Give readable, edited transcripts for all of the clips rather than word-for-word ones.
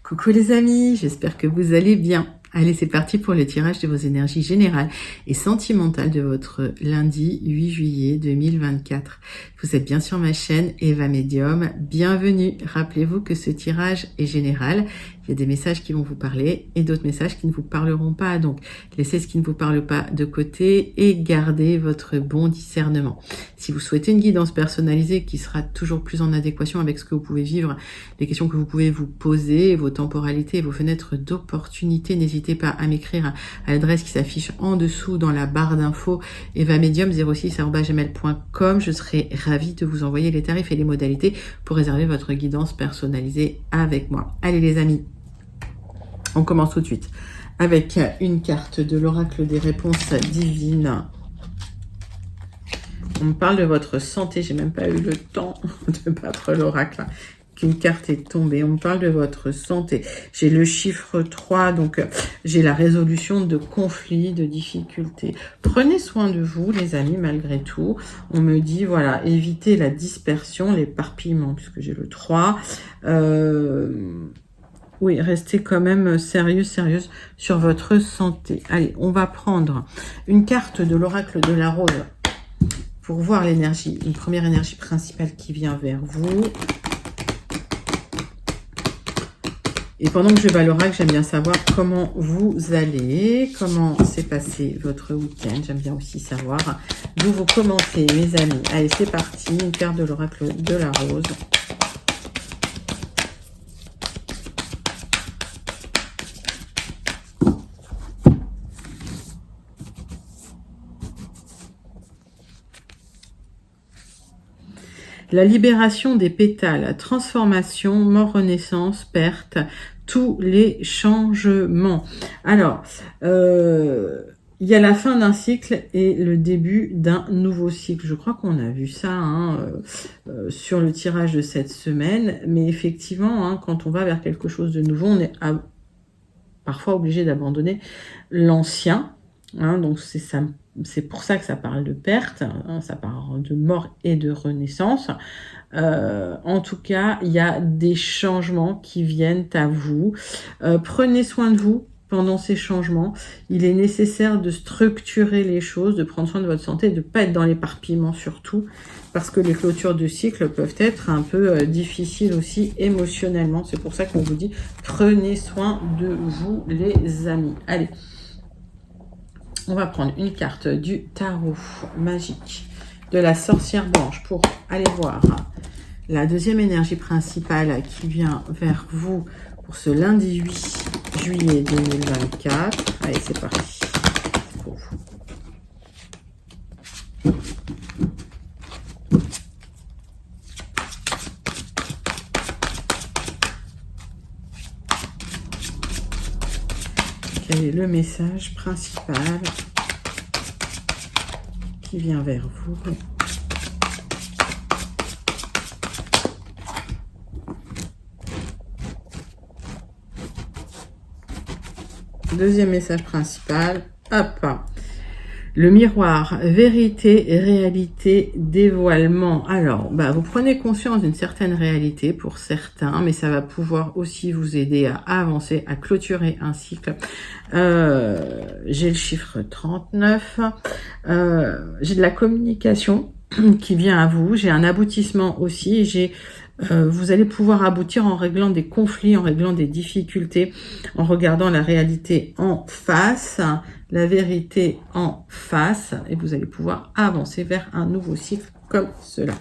Coucou les amis, j'espère que vous allez bien. Allez, c'est parti pour le tirage de vos énergies générales et sentimentales de votre lundi 8 juillet 2024. Vous êtes bien sur ma chaîne Eva Medium. Bienvenue. Rappelez-vous que ce tirage est général. Il y a des messages qui vont vous parler et d'autres messages qui ne vous parleront pas. Donc, laissez ce qui ne vous parle pas de côté et gardez votre bon discernement. Si vous souhaitez une guidance personnalisée qui sera toujours plus en adéquation avec ce que vous pouvez vivre, les questions que vous pouvez vous poser, vos temporalités et vos fenêtres d'opportunité, n'hésitez pas à m'écrire à l'adresse qui s'affiche en dessous dans la barre d'infos evamedium06@gmail.com. Je serai ravie de vous envoyer les tarifs et les modalités pour réserver votre guidance personnalisée avec moi. Allez les amis, on commence tout de suite avec une carte de l'oracle des réponses divines. On me parle de votre santé, j'ai même pas eu le temps de battre l'oracle. Qu'une carte est tombée. On me parle de votre santé. J'ai le chiffre 3, donc j'ai la résolution de conflits, de difficultés. Prenez soin de vous, les amis, malgré tout. On me dit, voilà, évitez la dispersion, l'éparpillement, puisque j'ai le 3. Oui, restez quand même sérieuse sur votre santé. Allez, on va prendre une carte de l'oracle de la rose pour voir l'énergie, une première énergie principale qui vient vers vous. Et pendant que je bats l'oracle, j'aime bien savoir comment vous allez, comment s'est passé votre week-end. J'aime bien aussi savoir d'où vous commentez, mes amis. Allez, c'est parti. Une carte de l'oracle de la rose. La libération des pétales, transformation, mort, renaissance, perte, tous les changements. Alors, il y a la fin d'un cycle et le début d'un nouveau cycle. Je crois qu'on a vu ça sur le tirage de cette semaine. Mais effectivement, quand on va vers quelque chose de nouveau, on est parfois obligé d'abandonner l'ancien. Donc c'est pour ça que ça parle de perte, ça parle de mort et de renaissance. En tout cas, il y a des changements qui viennent à vous. Prenez soin de vous pendant ces changements. Il est nécessaire de structurer les choses, de prendre soin de votre santé, de ne pas être dans l'éparpillement surtout, parce que les clôtures de cycle peuvent être un peu difficiles aussi émotionnellement. C'est pour ça qu'on vous dit, prenez soin de vous les amis. Allez. On va prendre une carte du tarot magique de la sorcière blanche pour aller voir la deuxième énergie principale qui vient vers vous pour ce lundi 8 juillet 2024. Allez, c'est parti. C'est pour vous. Quel est le message principal qui vient vers vous? Deuxième message principal, hop, le miroir, vérité et réalité, dévoilement. Alors, vous prenez conscience d'une certaine réalité pour certains, mais ça va pouvoir aussi vous aider à avancer, à clôturer un cycle. J'ai le chiffre 39. J'ai de la communication qui vient à vous. J'ai un aboutissement aussi. Vous allez pouvoir aboutir en réglant des conflits, en réglant des difficultés, en regardant la réalité en face, la vérité en face, et vous allez pouvoir avancer vers un nouveau cycle comme cela.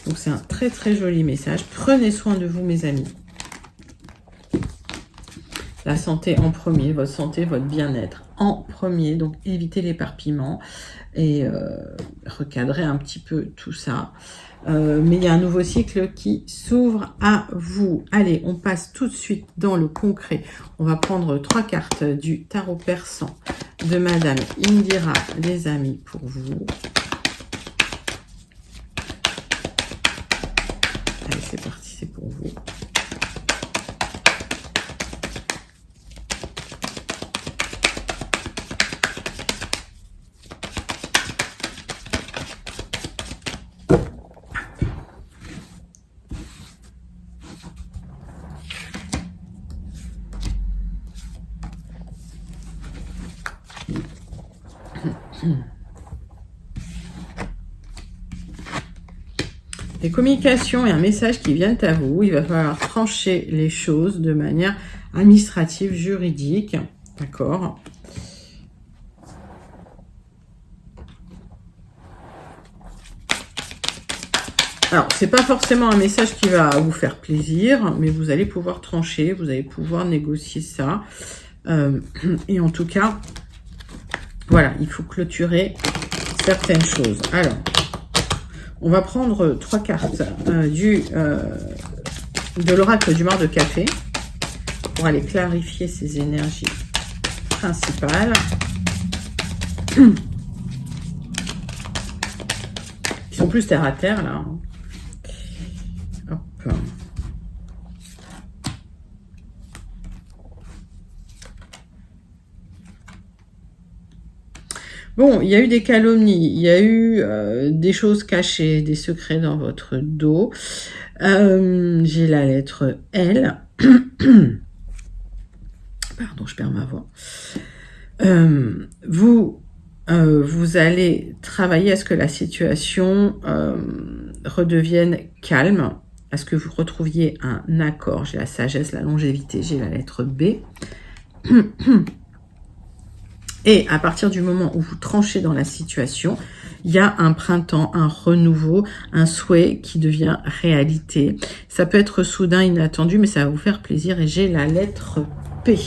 Donc c'est un très très joli message. Prenez soin de vous, mes amis. La santé en premier, votre santé, votre bien-être en premier. Donc évitez l'éparpillement et recadrez un petit peu tout ça. Mais il y a un nouveau cycle qui s'ouvre à vous. Allez, on passe tout de suite dans le concret. On va prendre 3 cartes du tarot persan de Madame Indira, les amis, pour vous. Allez, c'est parti, c'est pour vous. Les communications et un message qui viennent à vous, il va falloir trancher les choses de manière administrative, juridique, d'accord? Alors, c'est pas forcément un message qui va vous faire plaisir, mais vous allez pouvoir trancher, vous allez pouvoir négocier ça. Et en tout cas, voilà, il faut clôturer certaines choses. Alors, on va prendre 3 cartes de l'oracle du mar de café pour aller clarifier ces énergies principales. Ils sont plus terre à terre là. Hop. Bon, il y a eu des calomnies, il y a eu des choses cachées, des secrets dans votre dos. J'ai la lettre L. Pardon, je perds ma voix. Vous allez travailler à ce que la situation redevienne calme, à ce que vous retrouviez un accord. J'ai la sagesse, la longévité, j'ai la lettre B. Et à partir du moment où vous tranchez dans la situation, il y a un printemps, un renouveau, un souhait qui devient réalité. Ça peut être soudain, inattendu, mais ça va vous faire plaisir. Et j'ai la lettre P.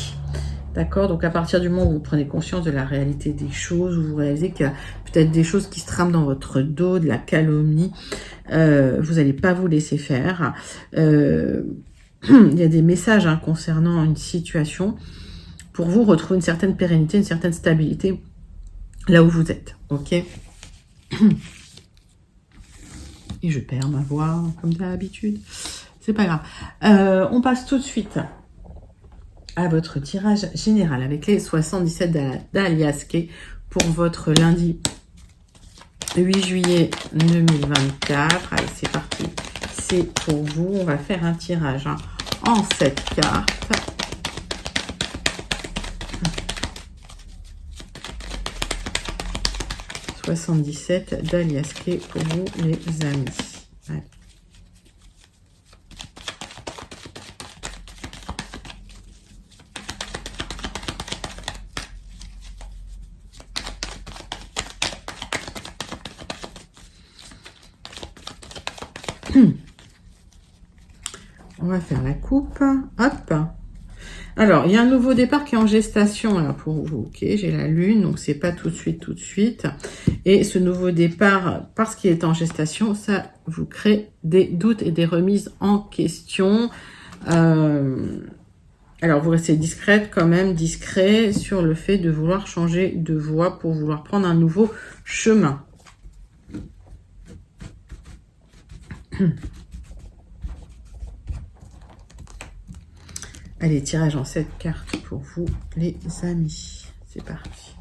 D'accord? Donc à partir du moment où vous prenez conscience de la réalité des choses, où vous réalisez qu'il y a peut-être des choses qui se trament dans votre dos, de la calomnie, vous n'allez pas vous laisser faire. Il y a des messages concernant une situation pour vous retrouver une certaine pérennité, une certaine stabilité là où vous êtes. Ok? Et je perds ma voix comme d'habitude. C'est pas grave. On passe tout de suite à votre tirage général avec les 77 d'Aliaske pour votre lundi 8 juillet 2024. Allez, c'est parti. C'est pour vous. On va faire un tirage en 7 cartes. « 77 d'Aliaske pour vous, les amis. » Allez. On va faire la coupe. Hop. Alors, il y a un nouveau départ qui est en gestation là pour vous. Ok, j'ai la lune, donc c'est pas tout de suite. Et ce nouveau départ, parce qu'il est en gestation, ça vous crée des doutes et des remises en question. Alors, vous restez discrète quand même, discret sur le fait de vouloir changer de voie pour vouloir prendre un nouveau chemin. Allez, tirage en 7 cartes pour vous, les amis. C'est parti.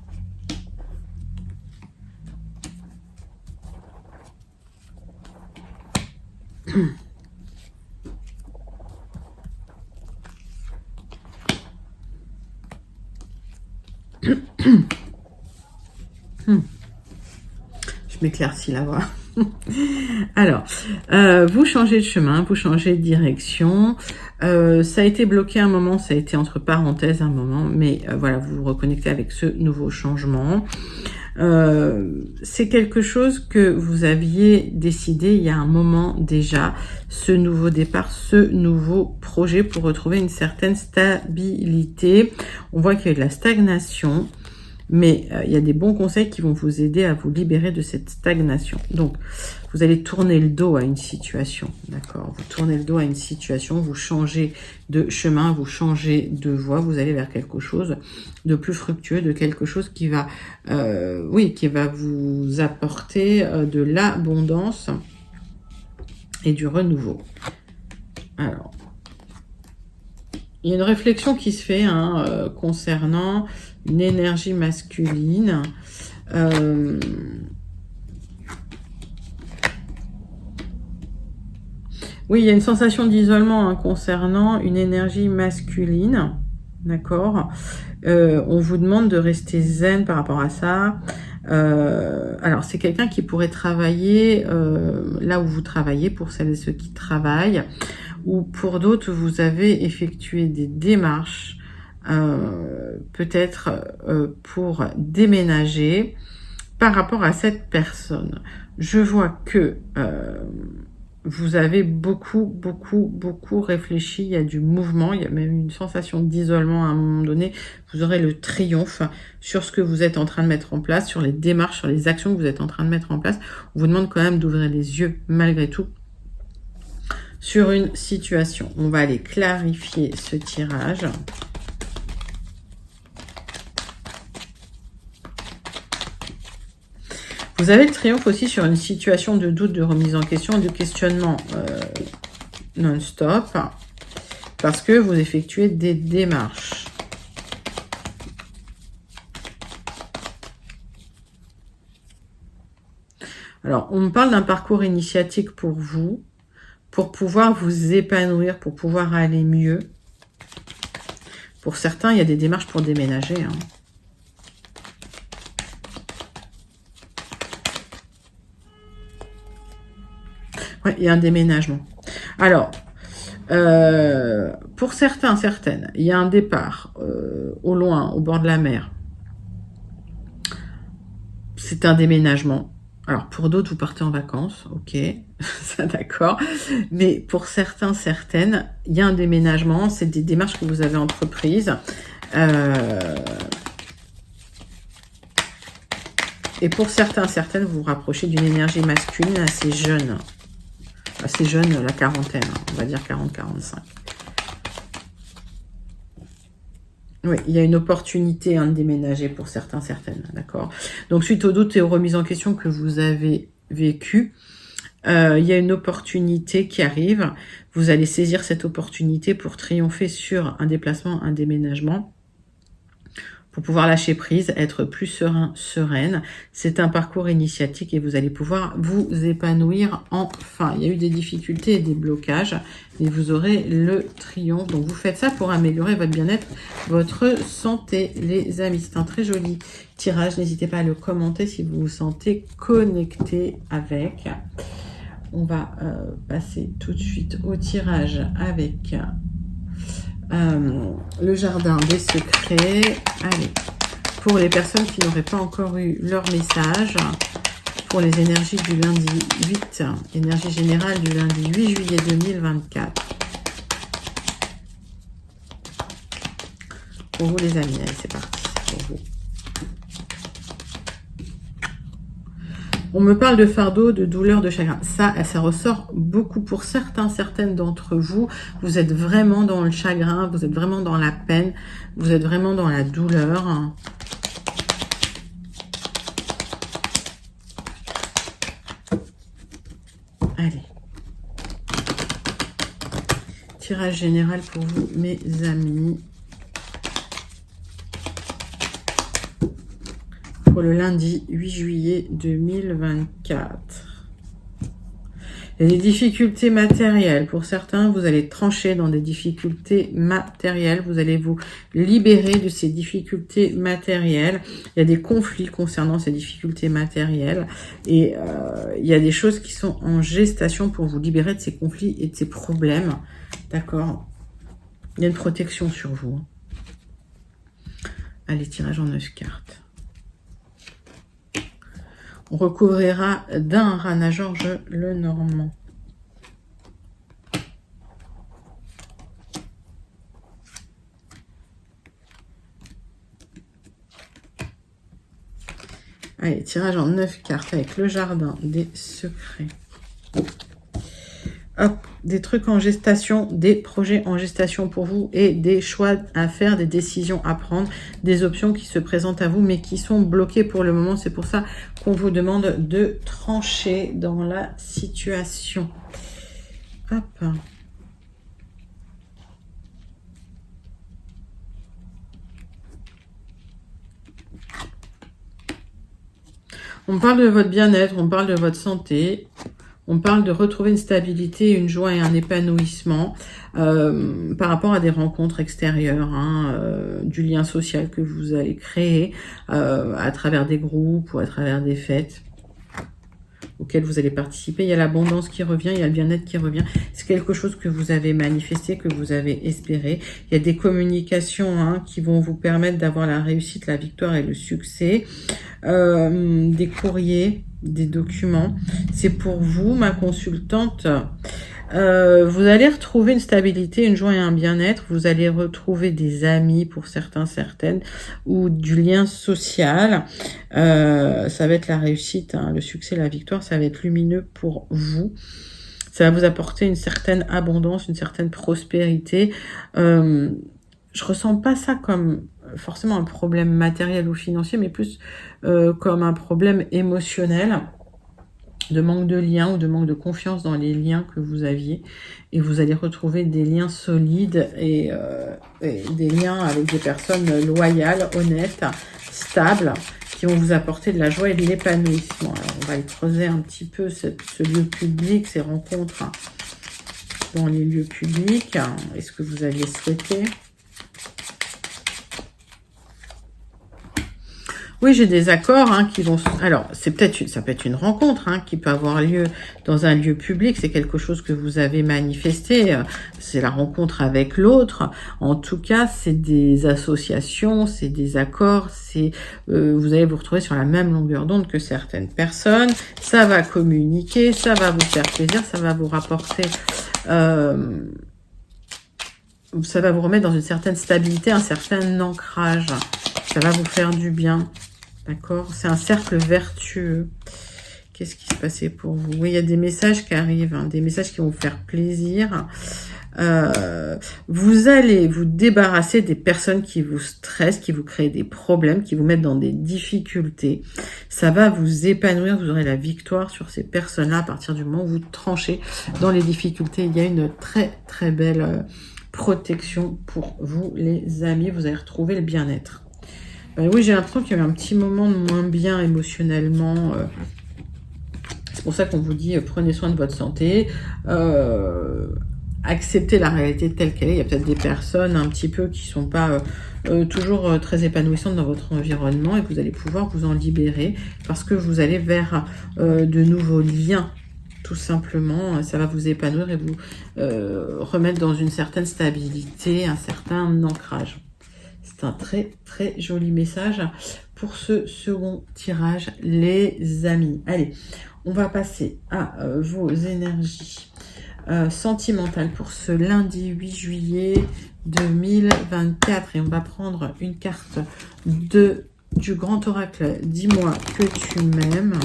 Je m'éclaircis la voix. Alors, vous changez de chemin, vous changez de direction. Ça a été bloqué un moment, ça a été entre parenthèses un moment, mais voilà, vous vous reconnectez avec ce nouveau changement. C'est quelque chose que vous aviez décidé il y a un moment déjà, ce nouveau départ, ce nouveau projet pour retrouver une certaine stabilité. On voit qu'il y a de la stagnation. Mais il y a des bons conseils qui vont vous aider à vous libérer de cette stagnation. Donc, vous allez tourner le dos à une situation, d'accord? Vous tournez le dos à une situation, vous changez de chemin, vous changez de voie, vous allez vers quelque chose de plus fructueux, de quelque chose qui va, qui va vous apporter de l'abondance et du renouveau. Alors, il y a une réflexion qui se fait concernant une énergie masculine. Oui, il y a une sensation d'isolement concernant une énergie masculine. d'accord? On vous demande de rester zen par rapport à ça. Alors, c'est quelqu'un qui pourrait travailler là où vous travaillez, pour celles et ceux qui travaillent, ou pour d'autres, vous avez effectué des démarches, peut-être pour déménager par rapport à cette personne. Je vois que vous avez beaucoup réfléchi, il y a du mouvement, il y a même une sensation d'isolement à un moment donné. Vous aurez le triomphe sur ce que vous êtes en train de mettre en place, sur les démarches, sur les actions que vous êtes en train de mettre en place. On vous demande quand même d'ouvrir les yeux, malgré tout, sur une situation. On va aller clarifier ce tirage. Vous avez le triomphe aussi sur une situation de doute, de remise en question, de questionnement non-stop, parce que vous effectuez des démarches. Alors, on me parle d'un parcours initiatique pour vous, pour pouvoir vous épanouir, pour pouvoir aller mieux. Pour certains, il y a des démarches pour déménager, hein. Ouais, il y a un déménagement. Alors, pour certains, certaines, il y a un départ au loin, au bord de la mer. C'est un déménagement. Alors, pour d'autres, vous partez en vacances, ok, ça d'accord. Mais pour certains, certaines, il y a un déménagement, c'est des démarches que vous avez entreprises. Et pour certains, certaines, vous vous rapprochez d'une énergie masculine assez jeune. Assez jeune, la quarantaine, on va dire 40-45. Oui, il y a une opportunité de déménager pour certains, certaines, d'accord. Donc, suite aux doutes et aux remises en question que vous avez vécues, il y a une opportunité qui arrive. Vous allez saisir cette opportunité pour triompher sur un déplacement, un déménagement, pour pouvoir lâcher prise, être plus serein, sereine. C'est un parcours initiatique et vous allez pouvoir vous épanouir enfin. Il y a eu des difficultés et des blocages et vous aurez le triomphe. Donc, vous faites ça pour améliorer votre bien-être, votre santé, les amis. C'est un très joli tirage. N'hésitez pas à le commenter si vous vous sentez connecté avec. On va passer tout de suite au tirage avec le jardin des secrets. Allez, pour les personnes qui n'auraient pas encore eu leur message, pour les énergies du lundi 8, énergie générale du lundi 8 juillet 2024. Pour vous les amis, allez, c'est parti pour vous. On me parle de fardeau, de douleur, de chagrin. Ça ressort beaucoup pour certains, certaines d'entre vous. Vous êtes vraiment dans le chagrin, vous êtes vraiment dans la peine, vous êtes vraiment dans la douleur. Allez. Tirage général pour vous, mes amis. Pour le lundi 8 juillet 2024. Il y a des difficultés matérielles. Pour certains, vous allez trancher dans des difficultés matérielles. Vous allez vous libérer de ces difficultés matérielles. Il y a des conflits concernant ces difficultés matérielles. Et il y a des choses qui sont en gestation pour vous libérer de ces conflits et de ces problèmes. D'accord? Il y a une protection sur vous. Allez, tirage en 9 cartes. On recouvrira d'un Rana Georges Lenormand. Allez, tirage en 9 cartes avec le jardin des secrets. Hop, des trucs en gestation, des projets en gestation pour vous et des choix à faire, des décisions à prendre, des options qui se présentent à vous mais qui sont bloquées pour le moment. C'est pour ça qu'on vous demande de trancher dans la situation. Hop. On parle de votre bien-être, on parle de votre santé. On parle de retrouver une stabilité, une joie et un épanouissement par rapport à des rencontres extérieures, hein, du lien social que vous allez créer à travers des groupes ou à travers des fêtes auxquelles vous allez participer. Il y a l'abondance qui revient, il y a le bien-être qui revient. C'est quelque chose que vous avez manifesté, que vous avez espéré. Il y a des communications, hein, qui vont vous permettre d'avoir la réussite, la victoire et le succès. Des courriers, des documents. C'est pour vous, ma consultante. Vous allez retrouver une stabilité, une joie et un bien-être. Vous allez retrouver des amis pour certains, certaines, ou du lien social. Ça va être la réussite, hein, le succès, la victoire. Ça va être lumineux pour vous. Ça va vous apporter une certaine abondance, une certaine prospérité. Je ressens pas ça comme forcément un problème matériel ou financier, mais plus comme un problème émotionnel, de manque de lien ou de manque de confiance dans les liens que vous aviez. Et vous allez retrouver des liens solides et des liens avec des personnes loyales, honnêtes, stables, qui vont vous apporter de la joie et de l'épanouissement. Alors, on va aller creuser un petit peu ce lieu public, ces rencontres dans les lieux publics. Est-ce que vous aviez souhaité ? Oui, j'ai des accords, hein, qui vont... Alors, ça peut être une rencontre, hein, qui peut avoir lieu dans un lieu public. C'est quelque chose que vous avez manifesté. C'est la rencontre avec l'autre. En tout cas, c'est des associations, c'est des accords. Vous allez vous retrouver sur la même longueur d'onde que certaines personnes. Ça va communiquer, ça va vous faire plaisir, ça va vous rapporter... ça va vous remettre dans une certaine stabilité, un certain ancrage. Ça va vous faire du bien. D'accord? C'est un cercle vertueux. Qu'est-ce qui se passait pour vous? Oui, il y a des messages qui arrivent, hein, des messages qui vont vous faire plaisir. Vous allez vous débarrasser des personnes qui vous stressent, qui vous créent des problèmes, qui vous mettent dans des difficultés. Ça va vous épanouir, vous aurez la victoire sur ces personnes-là à partir du moment où vous tranchez dans les difficultés. Il y a une très très belle protection pour vous, les amis. Vous allez retrouver le bien-être. Oui, j'ai l'impression qu'il y a eu un petit moment de moins bien émotionnellement. C'est pour ça qu'on vous dit prenez soin de votre santé. Acceptez la réalité telle qu'elle est. Il y a peut-être des personnes un petit peu qui sont pas toujours très épanouissantes dans votre environnement et que vous allez pouvoir vous en libérer parce que vous allez vers de nouveaux liens. Tout simplement, ça va vous épanouir et vous remettre dans une certaine stabilité, un certain ancrage. C'est un très très joli message pour ce second tirage, les amis. Allez, on va passer à vos énergies sentimentales pour ce lundi 8 juillet 2024. Et on va prendre une carte du grand oracle. Dis-moi que tu m'aimes.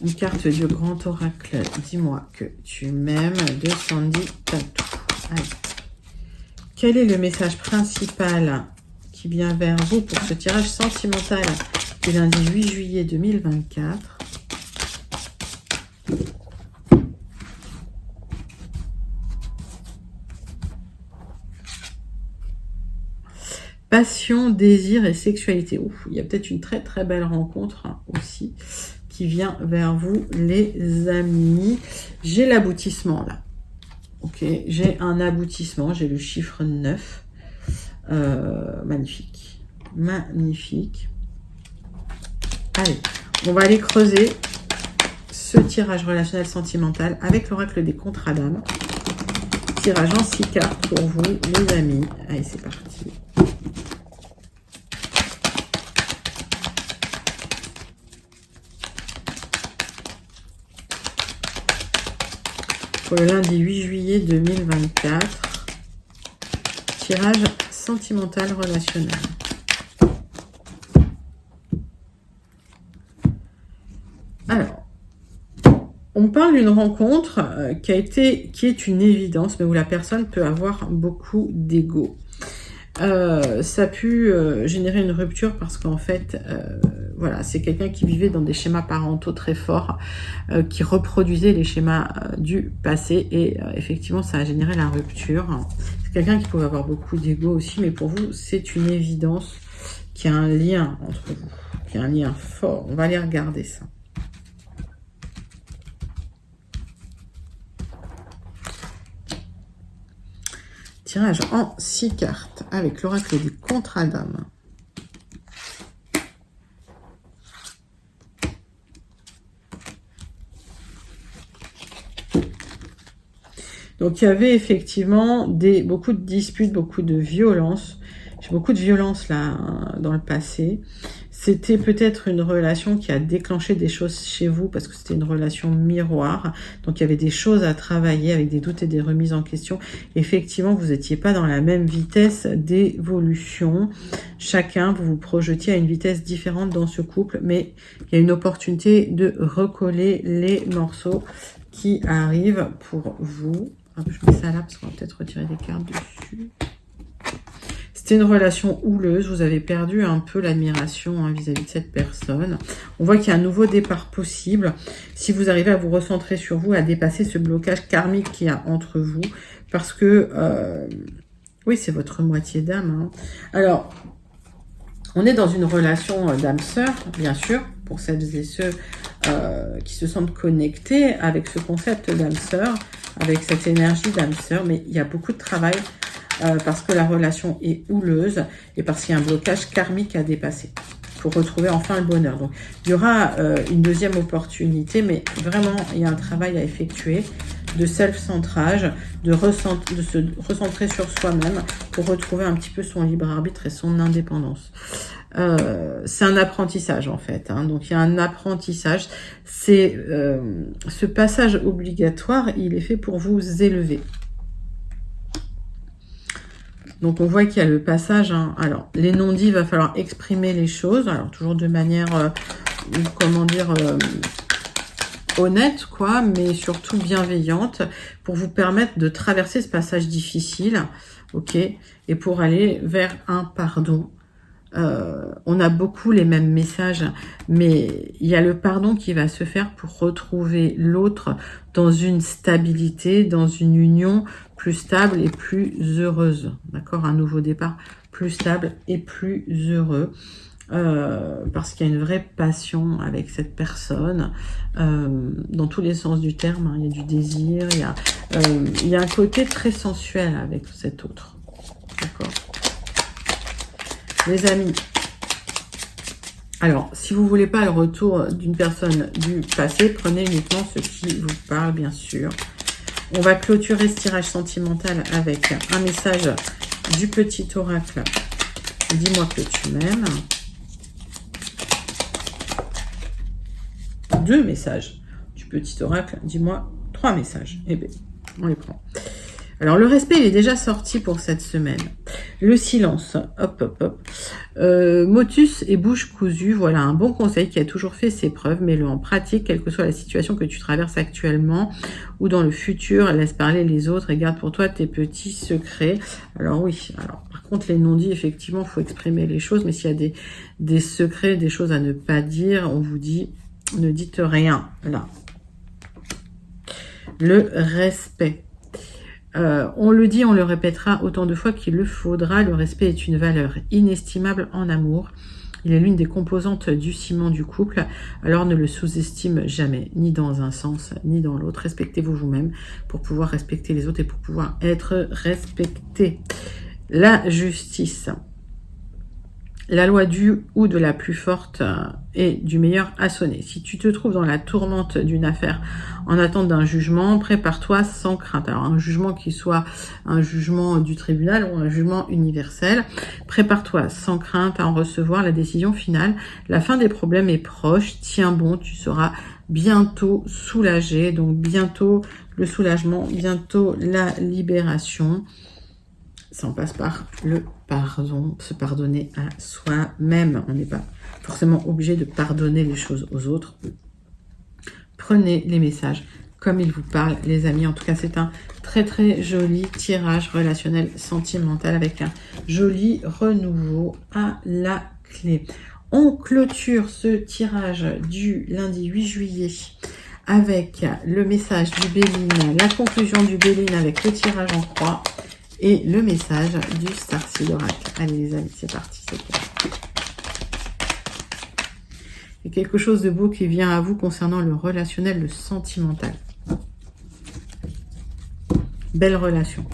Une carte du grand oracle. Dis-moi que tu m'aimes de Sandy Tattoo. Allez. Quel est le message principal qui vient vers vous pour ce tirage sentimental du lundi 8 juillet 2024? Passion, désir et sexualité. Ouf, il y a peut-être une très très belle rencontre, hein, aussi qui vient vers vous, les amis. J'ai l'aboutissement là. Ok, j'ai un aboutissement, j'ai le chiffre 9. Magnifique. Magnifique. Allez, on va aller creuser ce tirage relationnel sentimental avec l'oracle des contrats d'âme. Tirage en 6 cartes pour vous, les amis. Allez, c'est parti. Pour le lundi 8 juillet 2024, tirage sentimental relationnel. Alors, on parle d'une rencontre qui est une évidence, mais où la personne peut avoir beaucoup d'ego. Ça a pu générer une rupture parce qu'en fait, voilà, c'est quelqu'un qui vivait dans des schémas parentaux très forts, qui reproduisait les schémas du passé et effectivement, ça a généré la rupture. C'est quelqu'un qui pouvait avoir beaucoup d'ego aussi, mais pour vous, c'est une évidence qu'il y a un lien entre vous, qu'il y a un lien fort. On va aller regarder ça. Tirage en 6 cartes avec l'oracle du contrat d'âme. Donc, il y avait effectivement beaucoup de disputes, beaucoup de violence. J'ai beaucoup de violence là dans le passé. C'était peut-être une relation qui a déclenché des choses chez vous parce que c'était une relation miroir. Donc, il y avait des choses à travailler avec des doutes et des remises en question. Effectivement, vous n'étiez pas dans la même vitesse d'évolution. Chacun, vous vous projetiez à une vitesse différente dans ce couple, mais il y a une opportunité de recoller les morceaux qui arrivent pour vous. Hop, je mets ça là parce qu'on va peut-être retirer des cartes dessus. C'était une relation houleuse. Vous avez perdu un peu l'admiration vis-à-vis de cette personne. On voit qu'il y a un nouveau départ possible. Si vous arrivez à vous recentrer sur vous, à dépasser ce blocage karmique qu'il y a entre vous. Parce que, oui, c'est votre moitié d'âme. Hein. Alors, on est dans une relation d'âme-sœur, bien sûr, pour celles et ceux qui se sentent connectés avec ce concept d'âme-sœur, avec cette énergie d'âme-sœur, mais il y a beaucoup de travail parce que la relation est houleuse et parce qu'il y a un blocage karmique à dépasser pour retrouver enfin le bonheur. Donc, il y aura une deuxième opportunité, mais vraiment, il y a un travail à effectuer de self-centrage, de se recentrer sur soi-même pour retrouver un petit peu son libre arbitre et son indépendance. C'est un apprentissage en fait, hein. Donc il y a un apprentissage. C'est ce passage obligatoire, il est fait pour vous élever. Donc on voit qu'il y a le passage, hein. Alors les non-dits, il va falloir exprimer les choses, alors toujours de manière, comment dire, honnête quoi, mais surtout bienveillante, pour vous permettre de traverser ce passage difficile, ok, et pour aller vers un pardon. On a beaucoup les mêmes messages, mais il y a le pardon qui va se faire pour retrouver l'autre dans une stabilité, dans une union plus stable et plus heureuse. D'accord? Un nouveau départ plus stable et plus heureux. Parce qu'il y a une vraie passion avec cette personne, dans tous les sens du terme, hein. Il y a du désir, il y a un côté très sensuel avec cet autre. D'accord? Les amis, alors, si vous ne voulez pas le retour d'une personne du passé, prenez uniquement ce qui vous parle, bien sûr. On va clôturer ce tirage sentimental avec un message du petit oracle. Dis-moi que tu m'aimes. 2 messages du petit oracle. Dis-moi 3 messages. Eh bien, on les prend. Alors, le respect, il est déjà sorti pour cette semaine. Le silence, hop, hop, hop. Motus et bouche cousue, voilà un bon conseil qui a toujours fait ses preuves. Mets-le en pratique, quelle que soit la situation que tu traverses actuellement ou dans le futur. Laisse parler les autres et garde pour toi tes petits secrets. Alors oui, alors par contre, les non-dits, effectivement, il faut exprimer les choses. Mais s'il y a des secrets, des choses à ne pas dire, on vous dit, ne dites rien, là. Le respect. On le dit, on le répétera autant de fois qu'il le faudra. Le respect est une valeur inestimable en amour. Il est l'une des composantes du ciment du couple. Alors ne le sous-estime jamais, ni dans un sens, ni dans l'autre. Respectez-vous vous-même pour pouvoir respecter les autres et pour pouvoir être respecté. La justice. La loi du ou de la plus forte et du meilleur a sonné. Si tu te trouves dans la tourmente d'une affaire en attente d'un jugement, prépare-toi sans crainte. Alors un jugement qui soit un jugement du tribunal ou un jugement universel, prépare-toi sans crainte à en recevoir la décision finale. La fin des problèmes est proche, tiens bon, tu seras bientôt soulagé. Donc bientôt le soulagement, bientôt la libération. Ça en passe par le pardon, se pardonner à soi-même. On n'est pas forcément obligé de pardonner les choses aux autres. Prenez les messages comme ils vous parlent, les amis. En tout cas, c'est un très très joli tirage relationnel sentimental avec un joli renouveau à la clé. On clôture ce tirage du lundi 8 juillet avec le message du Béline, la conclusion du Béline avec le tirage en croix. Et le message du Starseed Oracle. Allez les amis, c'est parti, c'est clair. Il y a quelque chose de beau qui vient à vous concernant le relationnel, le sentimental. Belle relation.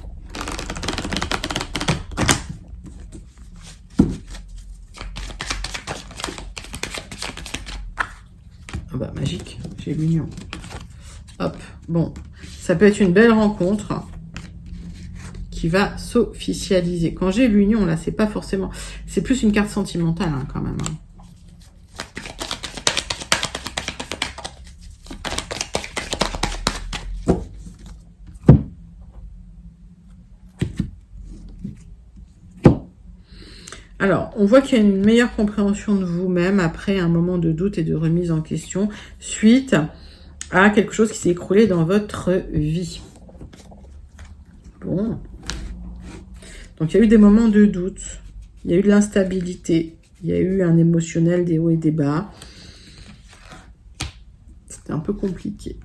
Ah bah, magique, j'ai l'union. Hop, bon, ça peut être une belle rencontre qui va s'officialiser. Quand j'ai l'union, là, c'est pas forcément... C'est plus une carte sentimentale, hein, quand même. Hein. Alors, on voit qu'il y a une meilleure compréhension de vous-même après un moment de doute et de remise en question suite à quelque chose qui s'est écroulé dans votre vie. Bon. Donc, il y a eu des moments de doute, il y a eu de l'instabilité, il y a eu un émotionnel, des hauts et des bas. C'était un peu compliqué.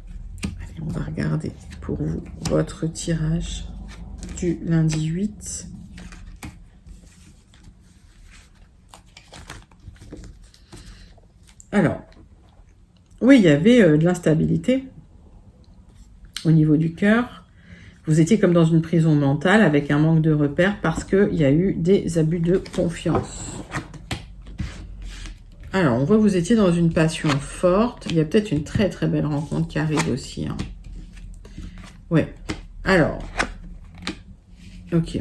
Allez, on va regarder pour vous votre tirage du lundi 8. Alors, oui, il y avait de l'instabilité au niveau du cœur. Vous étiez comme dans une prison mentale avec un manque de repères parce qu'il y a eu des abus de confiance. Alors, on voit que vous étiez dans une passion forte. Il y a peut-être une très très belle rencontre qui arrive aussi. Hein. Ouais. Alors, ok.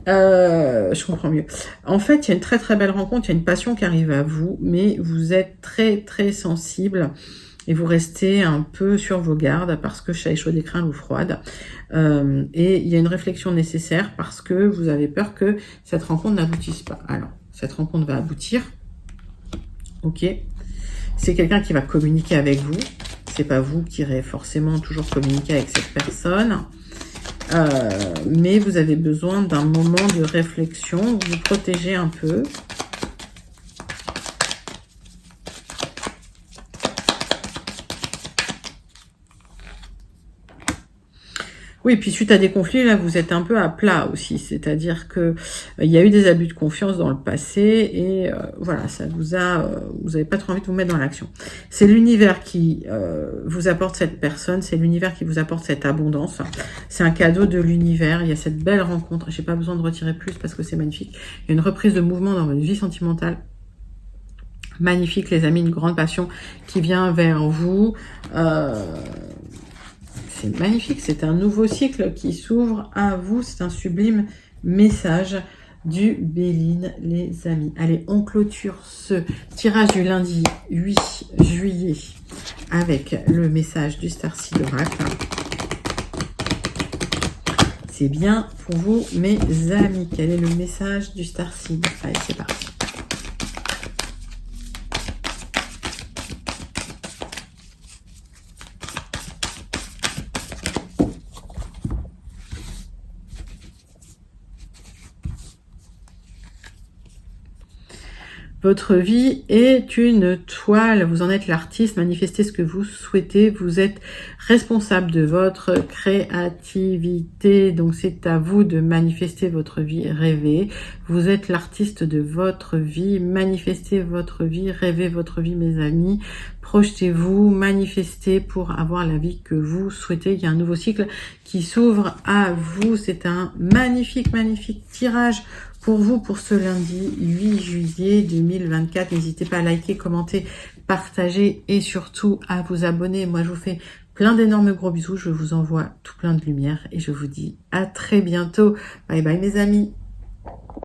Je comprends mieux. En fait, il y a une très très belle rencontre, il y a une passion qui arrive à vous, mais vous êtes très très sensible et vous restez un peu sur vos gardes parce que chat est chaud, écrin, l'eau froide. Et il y a une réflexion nécessaire parce que vous avez peur que cette rencontre n'aboutisse pas. Alors, cette rencontre va aboutir. Ok. C'est quelqu'un qui va communiquer avec vous. C'est pas vous qui irez forcément toujours communiquer avec cette personne. Mais vous avez besoin d'un moment de réflexion, vous vous protégez un peu. Oui, puis suite à des conflits, là, vous êtes un peu à plat aussi. C'est-à-dire que il y a eu des abus de confiance dans le passé et voilà, ça vous a, vous n'avez pas trop envie de vous mettre dans l'action. C'est l'univers qui vous apporte cette personne, c'est l'univers qui vous apporte cette abondance. C'est un cadeau de l'univers. Il y a cette belle rencontre. J'ai pas besoin de retirer plus parce que c'est magnifique. Il y a une reprise de mouvement dans votre vie sentimentale. Magnifique, les amis, une grande passion qui vient vers vous. C'est magnifique, c'est un nouveau cycle qui s'ouvre à vous. C'est un sublime message du Béline, les amis. Allez, on clôture ce tirage du lundi 8 juillet avec le message du Starseed Oracle. C'est bien pour vous, mes amis. Quel est le message du Starseed? Allez, c'est parti. Votre vie est une toile, vous en êtes l'artiste, manifestez ce que vous souhaitez, vous êtes responsable de votre créativité, donc c'est à vous de manifester votre vie rêvée. Vous êtes l'artiste de votre vie, manifestez votre vie, rêvez votre vie mes amis, projetez-vous, manifestez pour avoir la vie que vous souhaitez. Il y a un nouveau cycle qui s'ouvre à vous, c'est un magnifique, magnifique tirage pour vous, pour ce lundi 8 juillet 2024, n'hésitez pas à liker, commenter, partager et surtout à vous abonner. Moi, je vous fais plein d'énormes gros bisous. Je vous envoie tout plein de lumière et je vous dis à très bientôt. Bye bye mes amis.